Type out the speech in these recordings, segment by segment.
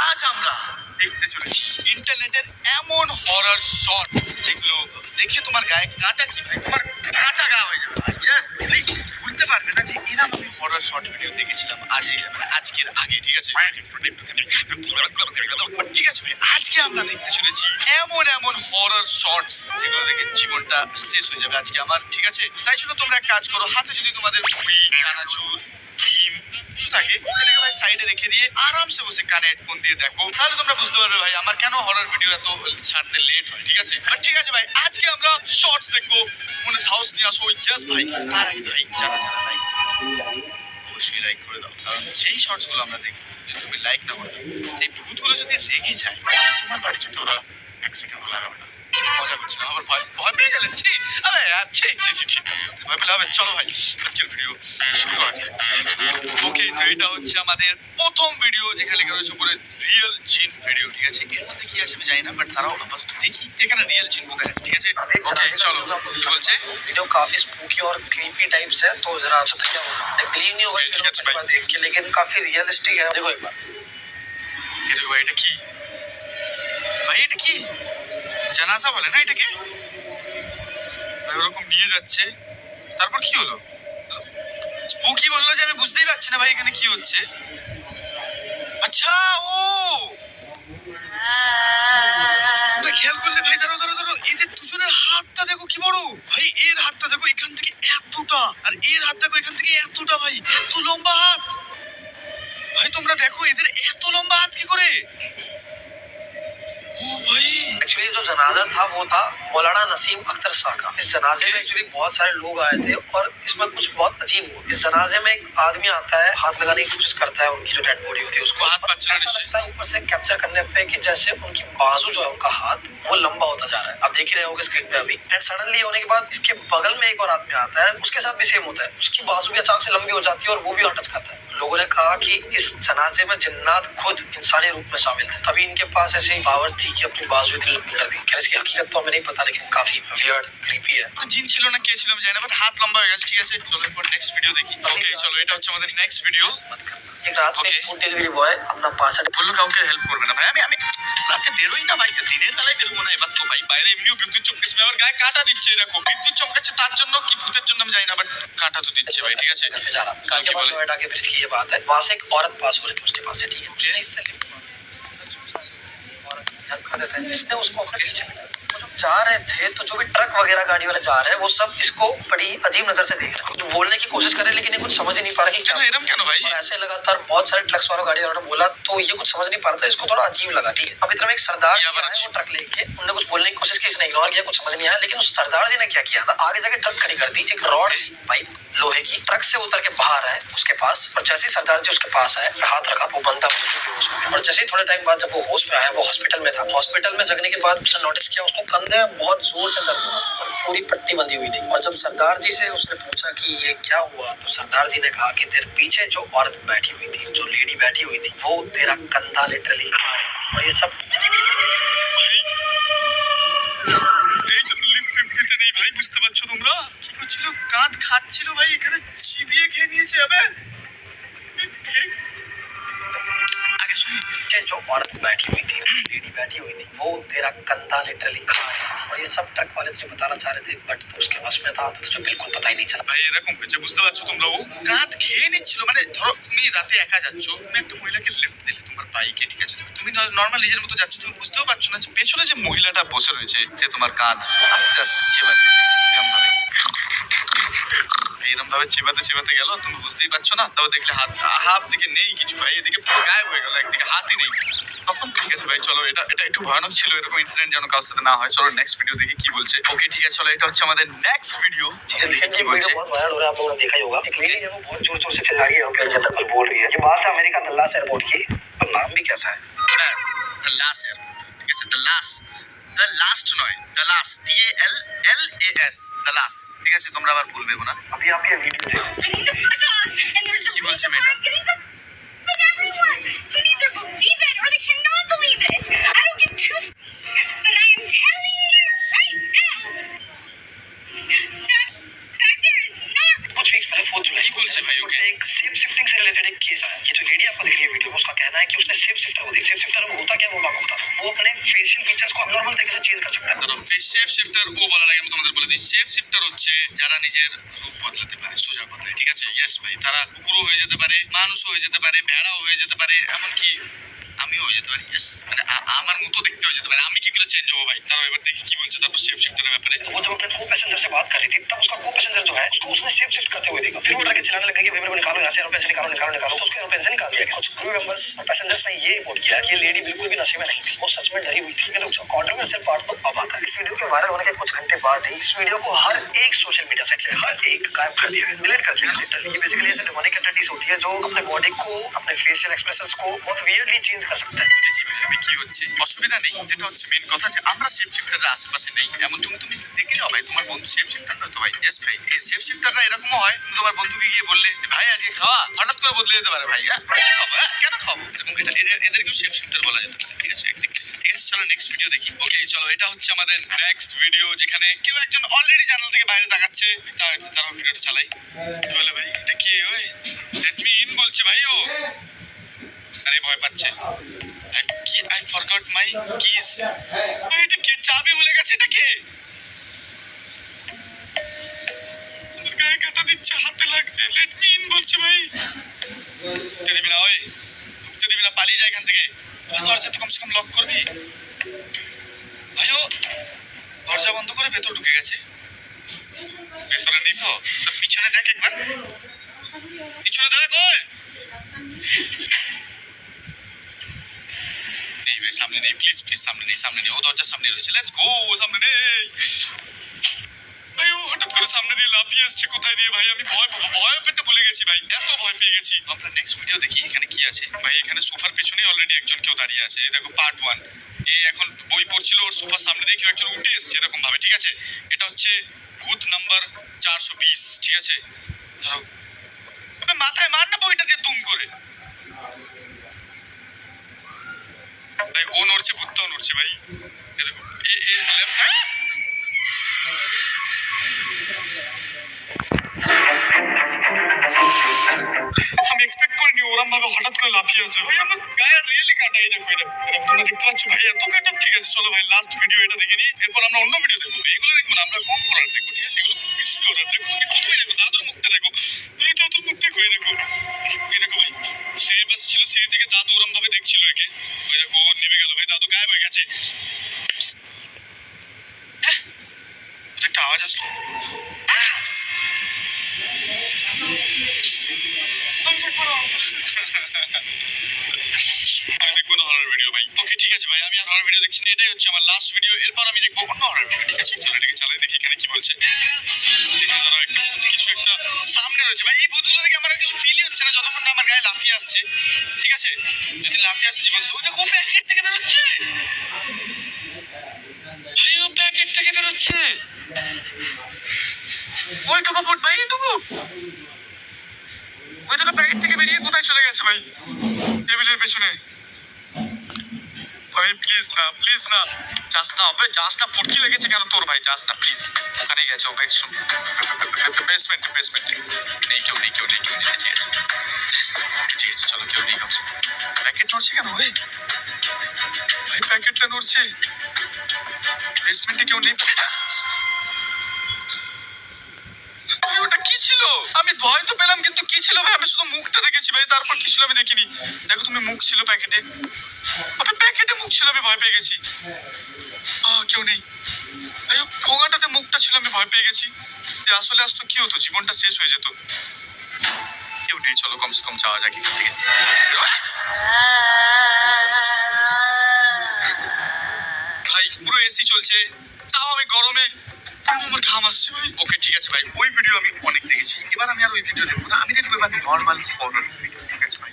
আজ আমরা দেখতে চলেছি ইন্টারনেটের এমন হরর শর্টস যেগুলো দেখে তোমার গায়ে কাঁটা কি ভাই, তোমার কাঁটা গা হয়ে যাবে। ইয়েস, ভুলতে পারবে না যে এরকম আমি হরর শর্ট ভিডিও দেখেছিলাম আজকের আগে। ঠিক আছে, ঠিক আছে ভাই, আজকে আমরা দেখতে চলেছি এমন এমন হরর শর্টস যেগুলো দেখে জীবনটা শেষ হয়ে যাবে আজকে আমার। ঠিক আছে, তাই জন্য তোমরা এক কাজ করো, হাতে যদি তোমাদের মুড়ি, চানাচুর, ডিম কিছু থাকে সেটাকে ভাই সাইডে রেখে দিয়ে আরামসে বসে কানে হেডফোন দিয়ে দেখো, তাহলে তোমরা বুঝতে পারবে ভাই আমার কেন হরর ভিডিও এত ছাড়তে লেট হয়। ঠিক আছে, ঠিক আছে ভাই, আজকে আমরা শর্টস দেখবো, মনে সাহস নিয়ে আসো। ইয়েস ভাই, তার আগে ভাই যারা যারা লাইক অবশ্যই লাইক করে দাও, কারণ যেই শর্টস গুলো আমরা দেখবো যদি তুমি লাইক না করতে, সেই ভূতগুলো যদি রেগে যায় তাহলে তোমার বাড়ি যেতে ওরা এক সেকেন্ড লাগাবে না। মজা করছিলাম, আবার ভয় ভয় পেয়ে গেলেন। আরে ভয় পেলে হবে। চলো ভাই আজকের ভিডিও শুরু করা যাক। ওকে, তো এটা হচ্ছে আমাদের প্রথম ভিডিও যেখানে লেখা রয়েছে উপরে রিয়েল জিন ভিডিও। ঠিক আছে, এর মধ্যে কি আছে আমি জানি না, বাট তারাও আপাতত দেখি এখানে রিয়েল জিন কোথায় আছে। ঠিক আছে, ওকে চলো। কি বলছে? वीडियो काफी स्पूकी और क्रीपी टाइप से, तो जरा आपसे क्या होगा, बिलीव नहीं होगा ठीक है भाई। देख के, लेकिन काफी रियलिस्टिक है। देखो एक बार, ये देखो भाई, এটা কি ভাই, এটা কি জানাজা বলে না এটাকে? ভাই ওরকম নিয়ে যাচ্ছে, তারপর কি হলো? স্পুকি বললো যে আমি বুঝতেই পারছি না ভাই এখানে কি হচ্ছে। আচ্ছা, ও তোমরা খেয়াল করলে ভাই, দাঁড়ো দাঁড়ো দাঁড়ো, এদের দুজনের হাতটা দেখো কি বড় ভাই। এর হাতটা দেখো এখান থেকে এতটা, আর এর হাত দেখো এখান থেকে এতটা। ভাই এত লম্বা হাত ভাই, তোমরা দেখো এদের এত লম্বা হাত কি করে? ও ভাই, एक्चुअली जो जनाजा था वो था मौलाना नसीम अख्तर शाह का। इस जनाजे में एक्चुअली बहुत सारे लोग आए थे और इसमें कुछ बहुत अजीब हुआ। इस जनाजे में एक आदमी आता है, हाथ लगाने की कोशिश करता है उनकी जो डेड बॉडी होती है उसको, हाथ पर चला ऐसा लगता है ऊपर से कैप्चर करने पे कि जैसे उनकी बाजू जो है, उनका हाथ वो लंबा होता जा रहा है। आप देख ही रहे होगे स्क्रीन पे अभी। एंड सडनली होने के बाद इसके बगल में एक और आदमी आता है, उसके साथ भी सेम होता है, उसकी बाजू भी अचानक से लंबी हो जाती है और वो भी टच करता है। लोगों ने कहा कि इस जनाजे में जिन्नात खुद इंसानी रूप में शामिल थे, तभी इनके पास ऐसी पावर थी कि अपनी बाजू इतनी लंबी कर दी। खैर इसकी हकीकत तो हमें नहीं पता, लेकिन काफी वियर्ड क्रीपी है। জিন ছিল না কে ছিল আমি জানি না, বাট হাত লম্বা হয়ে গেছে। ঠিক আছে, চলো এরপর নেক্সট ভিডিও দেখি। ওকে চলো, এটা হচ্ছে আমাদের নেক্সট ভিডিও। मत करना। एक रात में Okay. फूड डिलीवरी बॉय अपना पार्सल বললো কাউকে হেল্প করবে না ভাই। আমি আমি রাতে বেরোই না ভাই, দিনের বেলায় বেরোবো না এবার তো ভাই। বাইরে এমনিও বিদ্যুৎ চমকেছে ভাই, আমার গায়ে কাঁটা দিচ্ছে। দেখো বিদ্যুৎ চমকাচ্ছে, তার জন্য কি ভূতের জন্য আমি জানি না, বাট কাঁটা তো দিচ্ছে ভাই। ঠিক আছে, घर पे जा रहा था। কাল उसके কি बाद বলে? नोएडा के ब्रिज की ये बात है, वहां से एक औरत पास हो रही थी उसके पास से। ठीक है, उसने इससे लिफ्ट हेल्प कर देते हैं, इसने उसको अपने पीछे बिठा। वो जब जा रहे थे तो जो भी ट्रक वगैरह गाड़ी वाले जा रहे हैं वो सब इसको बड़ी अजीब नजर से देख रहे हैं। जो बोलने की कोशिश कर रहे हैं लेकिन ये कुछ समझ ही नहीं पा रहा कि क्या। কেন এরম কেন ভাই? और ऐसे लगातार बहुत सारे ट्रक्स वालों गाड़ी वालों ने बोला तो ये कुछ समझ नहीं पा रहा था, इसको थोड़ा अजीब लगा। ठीक है, अब इतना में एक सरदार ये जी आवाज आए, अच्छी। वो ट्रक लेके, उन्होंने कुछ बोलने की कोशिश की, इसने इग्नोर किया, कुछ समझ नहीं आया। लेकिन उस सरदार जी ने क्या किया ना, आगे जाके ट्रक खड़ी कर दी, एक रॉड पाइप लोहे की ट्रक से उतर के बाहर आए उसके पास, और जैसे ही सरदार जी उसके पास आए, हाथ रखा, वो बंदा बेहोश हो गया। और जैसे ही थोड़े टाइम बाद जब वो होश में आया, वो हॉस्पिटल में था। हॉस्पिटल में जगने के बाद उसने नोटिस किया उसको कंधे में बहुत जोर से दर्द हुआ और पूरी पट्टी बंधी हुई थी। और जब सरदार जी से उसने पूछा कि ये क्या हुआ, तो सरदार जी ने कहा कि तेरे पीछे जो औरत बैठी हुई थी, जो लेडी बैठी हुई थी, वो तेरा कंधा लिटरली खा रही थी। और ये सब এই জন্য লিফট দিতে নেই ভাই, বুঝতে পারছো তোমরা? কি করছিল? কাঁধ খাচ্ছিল ভাই, এখানে চিবিয়ে খেয়ে নিয়েছে। আবে আগে শুনি। पीछे जो औरत बैठी हुई थी, लेडी बैठी हुई थी, वो तेरा कंधा लिटरली खा रही थी। और ये सब ट्रक वाले तुझे बताना चाह रहे थे, बट तो उसके वश में था, तो तुझे बिल्कुल पता ही नहीं चला। ভাই এরকম হয়েছে, বুঝতে পারছো তোমরা? ও কাঁধ খেয়ে নিচ্ছিল। মানে ধরো তুমি রাতে একা যাচ্ছ, তুমি একটা মহিলাকে লিফট দিলে তোমার বাইকে। ঠিক আছে, তুমি নর্মাল নিজের মতো যাচ্ছ, তুমি বুঝতেও পারছো না যে পেছনে যে মহিলাটা বসে রয়েছে সে তোমার কাঁধ আস্তে আস্তে চেবাচ্ছে এরম ভাবে। এরম ভাবে চেবাতে চেবাতে গেল, তুমি বুঝতেই পারছো না। তবে দেখলে হাত দিকে নেই কিছু ভাই, এদিকে পুরো গায়েব হয়ে গেল, একদিকে হাতই নেই। তখন ঠিক আছে ভাই, চলো এটা এটা একটু ভয়ানক ছিল। এরকম ইনসিডেন্ট যেন কারোর সাথে না হয়। চলো নেক্সট ভিডিও দেখি কি বলছে। ওকে ঠিক আছে, চলো এটা হচ্ছে আমাদের নেক্সট ভিডিও। কি বলছে? बहुत वायरल हो रहा है, आप लोगों ने देखा ही होगा। एक लेडी है, वो बहुत जोर जोर से चिल्ला रही है, एयरप्लेन के अंदर कुछ बोल रही है। ये बात है अमेरिका दल्लास एयरपोर्ट की, और नाम भी कैसा है, দ্য লাস্ট এয়ারপোর্ট। ঠিক আছে, দ্য লাস্ট নয়, the last, DALLAS, the last. ঠিক আছে, তোমরা আবার ভুল ভেবো না। अभी आप ये वीडियो देखो। কি বলছে মেয়েটা? You need to believe it or they cannot believe it. I don't give two but I am telling you right now. That there is not कुछ वीक्स पहले 4 जुलाई কি বলছে ভাই? ওকে एक सेफ शिफ्टिंग से रिलेटेड एक केस आया। ये जो लेडी आपको दिख रही है वीडियो में, उसका कहना है कि उसने सेफ शिफ्टर को देख शेप शिफ्टर में होता क्या है वो मैं आपको बताता हूँ। वो अपने फेशियल फीचर्स को नॉर्मल तरीके से चेंज कर सकता है। ধরো শেপ শিফটার ও বলার আগে আমি তোমাদের বলে দিই, শেপ শিফটার হচ্ছে যারা নিজের রূপ বদলাতে পারে, সোজা কথায়, ঠিক আছে? ইয়েস ভাই, তারা কুকুরও হয়ে যেতে পারে, মানুষও হয়ে যেতে পারে, ভেড়াও হয়ে যেতে পারে, এমনকি আমিও হয়ে যেতে পারি। ইয়েস, মানে আমার মতো দেখতে হয়ে যেতে পারে। আমি কি করে চেঞ্জ হবো ভাই? তারা এবার দেখি কি বলছে তারপর শেপ শিফটারের ব্যাপারে। तो वो जब अपने को पैसेंजर से बात कर रही थी तब उसका को पैसेंजर जो है उसको उसने शेप शिफ्ट करते हुए देखा। फिर वो डर के चिल्लाने लगा कि भाई मेरे को निकालो यहाँ से, एरोप्लेन से निकालो निकालो निकालो। तो उसको एरोप्लेन से निकाल दिया गया। कुछ क्रू मेंबर्स और पैसेंजर्स ने ये रिपोर्ट किया कि ये लेडी बिल्कुल भी नशे में नहीं थी, वो सच में डरी हुई थी। लेकिन रुक जाओ, कंट्रोवर्शियल पार्ट तो अब आता है। इस वीडियो के वायरल होने के कुछ घंटे बाद ही इस वीडियो को हर एक सोशल मीडिया साइट से हर एक गायब कर दिया गया, डिलीट कर दिया गया। लिटरली ये बेसिकली ऐसे डेमोनिक एंटिटीज होती है जो अपने बॉडी को, अपने फेशियल एक्सप्रेशंस को बहुत वियर्डली चेंज कर सकता है। বুঝেছি ভাই আমি কি হচ্ছে, অসুবিধা নেই। যেটা হচ্ছে মেন কথা যে আমরা শেপ শিফটাররা আশেপাশে নেই এমন তুমি দেখে যাও ভাই, তোমার বন্ধু শেপ শিফটার নয় তো ভাই। ইয়েস ভাই, এই শেপ শিফটাররা এরকমও হয়, তুমি তোমার বন্ধুকে গিয়ে বললে ভাই আজকে খাওয়া, হঠাৎ করে বদলে যেতে পারে ভাই। হ্যাঁ খাবো, হ্যাঁ কেন খাবো, এরকম এটা এদেরকেও শেপ শিফটার বলা যেতে পারে, ঠিক আছে? একদিক থেকে ঠিক আছে, চলো নেক্সট ভিডিও দেখি। ওকে চলো, এটা হচ্ছে আমাদের নেক্সট ভিডিও যেখানে কেউ একজন অলরেডি চ্যানেল থেকে বাইরে তাকাচ্ছে, তারা ভিডিওটা চালাই। কি বলে ভাই এটা কি? ওই অ্যাডমিন বলছে ভাই ও, আরে ভয় পাচ্ছে। I forgot my keys. ভাই এটা কে? চাবি ভুলে গেছে, এটা কে? আমার গায়ে কাটা দিচ্ছে, হাতে লাগছে। লেট মি ইন বলছে ভাই। ঢুকতে দিবি না, ওই ঢুকতে দিবি না, পালিয়ে যায় এখান থেকে। দরজা তো কমসে কম লক করবি ভাই। ও দরজা বন্ধ করে ভেতর ঢুকে গেছে। ভেতরে নেই তো? পিছনে দেখ একবার, পিছনে দেখ। ওই সামনে নেই, প্লিজ প্লিজ সামনে নেই, সামনে নেই। ও দরজার সামনে রয়েছে, লেটস গো। সামনে নেই ভাই। ও হঠাৎ করে সামনে দিয়ে লাফিয়ে আসছে, কোথায় দিয়ে ভাই? আমি ভয় পেতে ভুলে গেছি ভাই, এত ভয় পেয়ে গেছি। আমরা নেক্সট ভিডিও দেখি এখানে কি আছে ভাই। এখানে সোফার পেছনেই অলরেডি একজন কেউ দাঁড়িয়ে আছে। এই দেখো পার্ট 1। এই এখন বই পড়ছিল, ওর সোফার সামনে দিয়ে কেউ একজন উঠে এসছে এরকম ভাবে, ঠিক আছে? এটা হচ্ছে ভূত নাম্বার 420, ঠিক আছে? ধরো মাথায় মার না বইটা দিয়ে তুম করে ভাই। ও নড়ছে, ভূতটাও নড়ছে ভাই। এ দেখো লেফট। আমি এক্সপেক্ট করিনি ওরম ভাবে হঠাৎ করে লাফিয়ে আসবে ভাই। আমার গায়ে রিয়েলি কাটা। এই দেখো, এই দেখো, তোমরা দেখতে পাচ্ছ ভাই এত কাটা। ঠিক আছে চলো ভাই, লাস্ট ভিডিও এটা দেখে নিই, এরপর আমরা অন্য ভিডিও দেখবো। এগুলো দেখবো না, আমরা কম হরার দেখবো, ঠিক আছে? এগুলো খুব বেশি হরার। দেখো তুমি প্রথমে দেখো দাদুর মুখটা দেখো ভাই, দাদুর মুখ দেখো। এই দেখো, এই দেখো ভাই, সিঁড়ির পাশে ছিল, সিঁড়ি থেকে দাদু ওরম ভাবে দেখছিল একে। ওই দেখো ও নেমে গেল ভাই, দাদু গায়েব হয়ে গেছে। একটা আওয়াজ আসলো, আমি দেখবো না, আমি দেখবো না হরার ভিডিও ভাই। ওকে ঠিক আছে ভাই, আমি আর হরার ভিডিও দেখছি না, এটাই হচ্ছে আমার লাস্ট ভিডিও। এরপর আমি দেখবো অন্য হরার ভিডিও, ঠিক আছে? চলো এটাকে চালাই দেখি এখানে কি বলছে। ধরো একটা ভূত কিছু একটা সামনে রয়েছে ভাই। এই ভূতগুলো থেকে আমার আর কিছু ফিলই হচ্ছে না যতক্ষণ না আমার গায়ে লাফিয়ে আসছে, ঠিক আছে? যদি লাফিয়ে আসছে জীবন, ওই দেখো প্যাকেট থেকে বেরোচ্ছে ভাই, ও প্যাকেট থেকে বেরোচ্ছে। ওইটুকু ভূত ভাই, এইটুকু। ওই দেখো প্যাকেট থেকে বেরিয়ে কোথায় চলে গেছে ভাই? টেবিলের পেছনে। ভাই প্লিজ না, প্লিজ না, যাস না। হবে যাস না, ফুটকি লেগেছে কেন তোর ভাই? যাস না প্লিজ। ওখানে গেছে ও, বেসমেন্টে বেসমেন্টে নেই কেউ, নেই কেউ, নেই কেউ, নেই। ঠিক আছে ঠিক আছে চলো, কেউ নেই কমছে। প্যাকেট নড়ছে কেন ভাই? ভাই প্যাকেটটা নড়ছে, বেসমেন্টে কেউ নেই। ওটা কি ছিল? আমি ভয় তো পেলাম কিন্তু কি ছিল ভাই? আমি শুধু মুখটা দেখেছি ভাই, তারপর কি ছিল আমি দেখিনি। দেখো তুমি, মুখ ছিল প্যাকেটে, প্যাকেটে মুখ ছিল, আমি ভয় পেয়ে গেছি। কেউ নেই ভাই, ঠোঙাটাতে মুখটা ছিল, আমি ভয় পেয়ে গেছি। যদি আসলে আসতো কি হতো? জীবনটা শেষ হয়ে যেত। কেউ নেই, চলো কমসে কম যাওয়া যাক এখান থেকে। ভাই পুরো এসি চলছে, তাও আমি গরমে আমার ঘাম আসছে ভাই। ওকে ঠিক আছে ভাই, ওই ভিডিও আমি অনেক দেখেছি, এবার আমি আর ওই ভিডিও দেখবো না। আমি দেখবো এবার নর্মাল হরর ভিডিও, ঠিক আছে ভাই?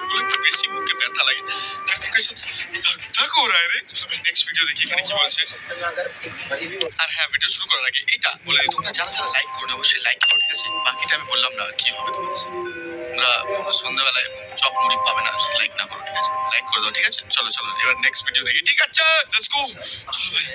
ওগুলো একটু বেশি মুখে ব্যথা লাগে। দেখো রায় রে, চলো ভাই নেক্সট ভিডিও দেখি এখানে কি বলছে। আর হ্যাঁ, ভিডিও শুরু করার আগে এইটা বলে দিই, তোমরা যারা যারা লাইক করো অবশ্যই লাইক করো, ঠিক আছে? বাকিটা আমি বললাম না, আর কি হবে তোমাদের সাথে। তোমরা সন্ধ্যাবেলায় চপ মুড়ি পাবে না লাইক না করো, ঠিক আছে? লাইক করে দাও, ঠিক আছে? চলো চলো এবার নেক্সট ভিডিও দেখি, ঠিক আছে? Let's go. চলো ভাই,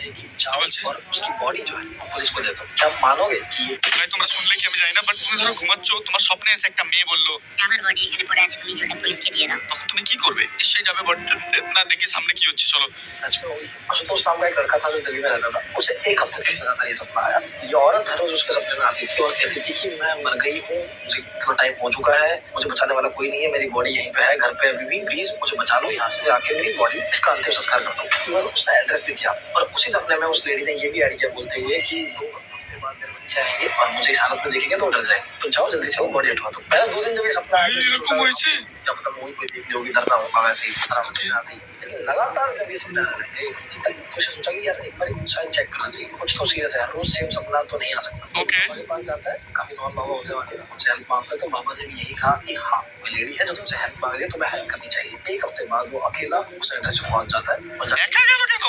বলছে उसकी बॉडी जो है पुलिस को दे दो। क्या मानोगे कि ভাই তোমরা শুনলে কি আমি জানি না, বাট তুমি ধরো ঘুমাচ্ছ, তোমার স্বপ্নে এসে একটা মেয়ে বললো আমার বডি এখানে পড়ে আছে, তুমি ওটা পুলিশকে দিয়ে দাও। তখন তুমি কি করবে? নিশ্চয়ই যাবে বডিটা দিতে। না দেখি সামনে কি হচ্ছে, চলো। सच में वही आशुतोष नाम का एक लड़का था जो दिल्ली में रहता था। उसे एक हफ्ते तक लगातार ये सपना आया। ये औरत हर रोज उसके सपने में आती थी और कहती थी कि मैं मर गई हूँ, मुझे इतना टाइम हो चुका है, मुझे बचाने वाला कोई नहीं है, मेरी बॉडी यहीं पे है घर पे अभी भी, प्लीज मुझे बचा लो, यहाँ से आके मेरी बॉडी इसका अंतिम संस्कार कर दो। इवन उसने एड्रेस भी दिया और उसी सपने में उस लेडी ने ये भी आइडिया बोलते हुए कि 2 हफ्ते बाद मेरे बच्चे आएंगे और मुझे इस हालत में देखेंगे तो डर जाएंगे, तो जाओ जल्दी से वो बॉडी हटवा दो। पहले 2 दिन जब ये सपना आया तो এরকম হয়েছে? जब तक मूवी कोई देख ली होगी डरना होगा वैसे ही आराम से आती। लेकिन लगातार जब ये सपने आने लगे एक दिन तक तो उसे सोचा कि यार एक बार शायद चेक करना चाहिए, कुछ तो सीरियस है, रोज सेम सपना तो नहीं आ सकता। Okay. बाबा के पास जाता है, काफी नॉन बाबा होते हैं, उनसे हेल्प मांगता है तो बाबा ने भी यही कहा कि हाँ कोई लेडी है जो तुमसे हेल्प मांग रही है, तुम्हें हेल्प करनी चाहिए। एक हफ्ते बाद वो अकेला उस एड्रेस पे पहुंच जाता है और একা গেল কেন?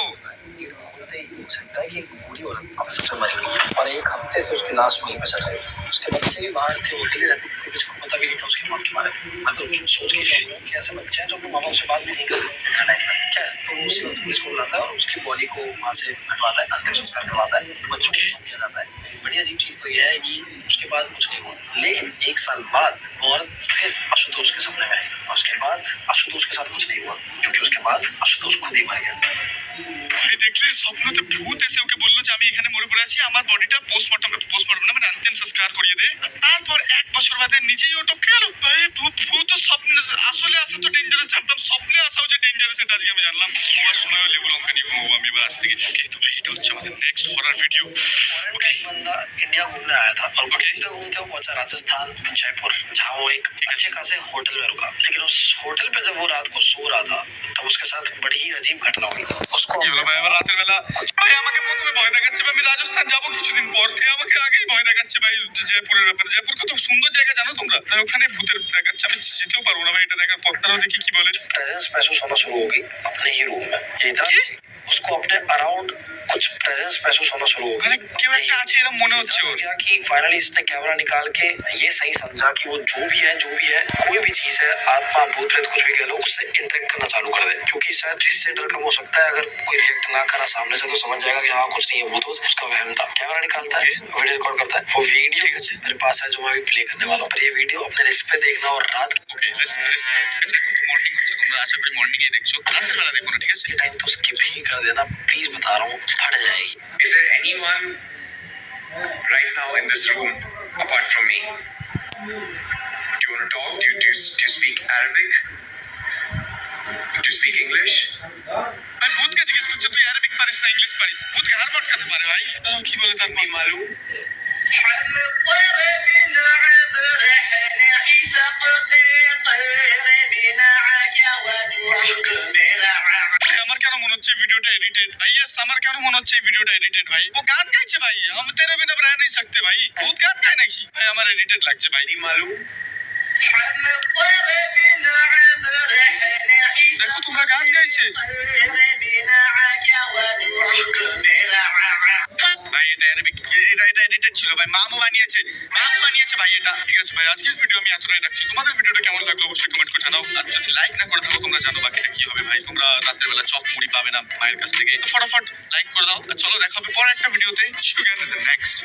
गेट खोलते ही वो सकता है कि एक बूढ़ी औरत वहाँ सबसे मरी हुई है और एक हफ्ते से उसकी लाश वहीं पे सड़ रही है। उसके बच्चे भी बाहर थे, वो अकेली रहती थी तो किसी को पता भी नहीं था उसकी मौत के बारे में। मैं तो सोच के गया कि ऐसे बच्चे हैं जो अपने माँ बाप से बात भी नहीं कर इतना टाइम तक क्या है, तो वो उसी वक्त पुलिस को बुलाता है और उसकी बॉडी को वहाँ से हटवाता है, अंतिम संस्कार करवाता है, बच्चों को किया जाता है। बड़ी अजीब चीज तो यह है कि उसके बाद कुछ नहीं हुआ, लेकिन 1 साल बाद वो औरत फिर आशुतोष के सपने में आई और उसके बाद आशुतोष के साथ कुछ नहीं हुआ क्योंकि उसके बाद आशुतोष खुद ही मर गया। ভাই দেখলে স্বপ্নতে ভূত এসে ওকে বললো যে আমি এখানে মরে পড়ে আছি, আমার বডিটা পোস্টমর্টম না মানে অন্তিম সংস্কার করিয়ে দে। আর তারপর 1 বছর বাদে নিজেই ও টপকে গেল। ভাই ভূত তো স্বপ্ন আসলে আসা তো ডেঞ্জারাস, জানতাম স্বপ্নে আসাও যে ডেঞ্জারাস এটা আজকে আমি জানলাম। ওর সময় লেবু লঙ্কা নিয়ে ঘুমাবো আমি এবার আজ থেকে। ওকে তো ভাই এটা হচ্ছে আমাদের নেক্সট হরর ভিডিও। ओके बंदा इंडिया घूमने आया था और घूमते घूमते वो पहुंचा राजस्थान जयपुर, जहाँ वो एक अच्छे खासे होटल में रुका। लेकिन उस होटल पे जब वो रात को सो रहा था तब उसके साथ बड़ी ही अजीब घटना हुई। उसको কি হলো ভাই আমার রাতের বেলা? ভাই আমাকে প্রথমে ভয় দেখাচ্ছে ভাই, আমি রাজস্থান যাবো কিছুদিন পর থেকে, আমাকে আগেই ভয় দেখাচ্ছে ভাই জয়পুরের ব্যাপারে। জয়পুর কত সুন্দর জায়গা জানো তোমরা, ভাই ওখানে ভূতের দেখাচ্ছে, আমি যেতেও পারবো না ভাই এটা দেখার পর। তারাও দেখি কি বলে। प्रेजेंस महसूस होना शुरू हो गई अपने ही रूम में। ये इतना उसको अपने अराउंड कुछ प्रेजेंस महसूस होना शुरू हो মানে गई। কেউ একটা আছে এরকম মনে হচ্ছে हो ওর। गया कि फाइनली इसने कैमरा निकाल के ये सही समझा कि वो जो भी है कोई भी चीज है, आत्मा भूत प्रेत कुछ भी कह लो, उससे इंटरेक्ट करना चालू कर दे। क्योंकि शायद इससे डर कम हो सकता है, अगर कोई रिएक्ट ना करा सामने से तो समझ जाएगा कि हाँ कुछ नहीं है, भूत उसका वहम था। कैमरा निकालता है, वीडियो रिकॉर्ड करता है, वो वीडियो मेरे पास है जो मैं अभी प्ले करने वाला हूँ। पर ये वीडियो अपने रिस्क पे देखना और रात ওকে রিস্ক এখন তো মর্নিং হচ্ছে, তোমরা আশা করি মর্নিং এই দেখছো, রাতের বেলা দেখো না ঠিক আছে? के टाइम तो स्किप ही कर देना प्लीज, बता रहा हूँ फट जाएगी। Is there anyone right now in this room apart from me? Do you want to talk? Do you speak Arabic? Do you speak English? ভাই ভূতকে জিজ্ঞেস করছে তুই আরবিক পারিস না ইংলিশ পারিস? ভূতকে হার মটকাতে পারে ভাই। তারাও কি বলে তারপর? Malu? ভাই, আমার কেন মনে হচ্ছে ভিডিওটা এডিটেড ভাই? ইয়েস আমার কেন মনে হচ্ছে এই ভিডিওটা এডিটেড ভাই? ও গান গাইছে ভাই, हम तेरे बिना रह नहीं सकते ভাই। ভূত গান গায় নাকি ভাই? আমার এডিটেড লাগছে ভাই। Malu? দেখো তোমরা গান গাইছে ভাই, এটা অ্যারাবিক, এটা এডিটেড ছিল ভাই, মামু বানিয়েছে ভাই এটা। ঠিক আছে ভাই, আজকের ভিডিও আমি এতটাই রাখছি। তোমাদের ভিডিওটা কেমন লাগলো অবশ্যই কমেন্ট করে জানাও। আর যদি লাইক না করে থাকো তোমরা জানো বাকিটা কি হবে ভাই। তোমরা রাতের বেলা চপ মুড়ি পাবে না মায়ের কাছ থেকে, ফটাফট লাইক করে দাও। আর চলো দেখা হবে পরে একটা ভিডিওতে। See you again in the next.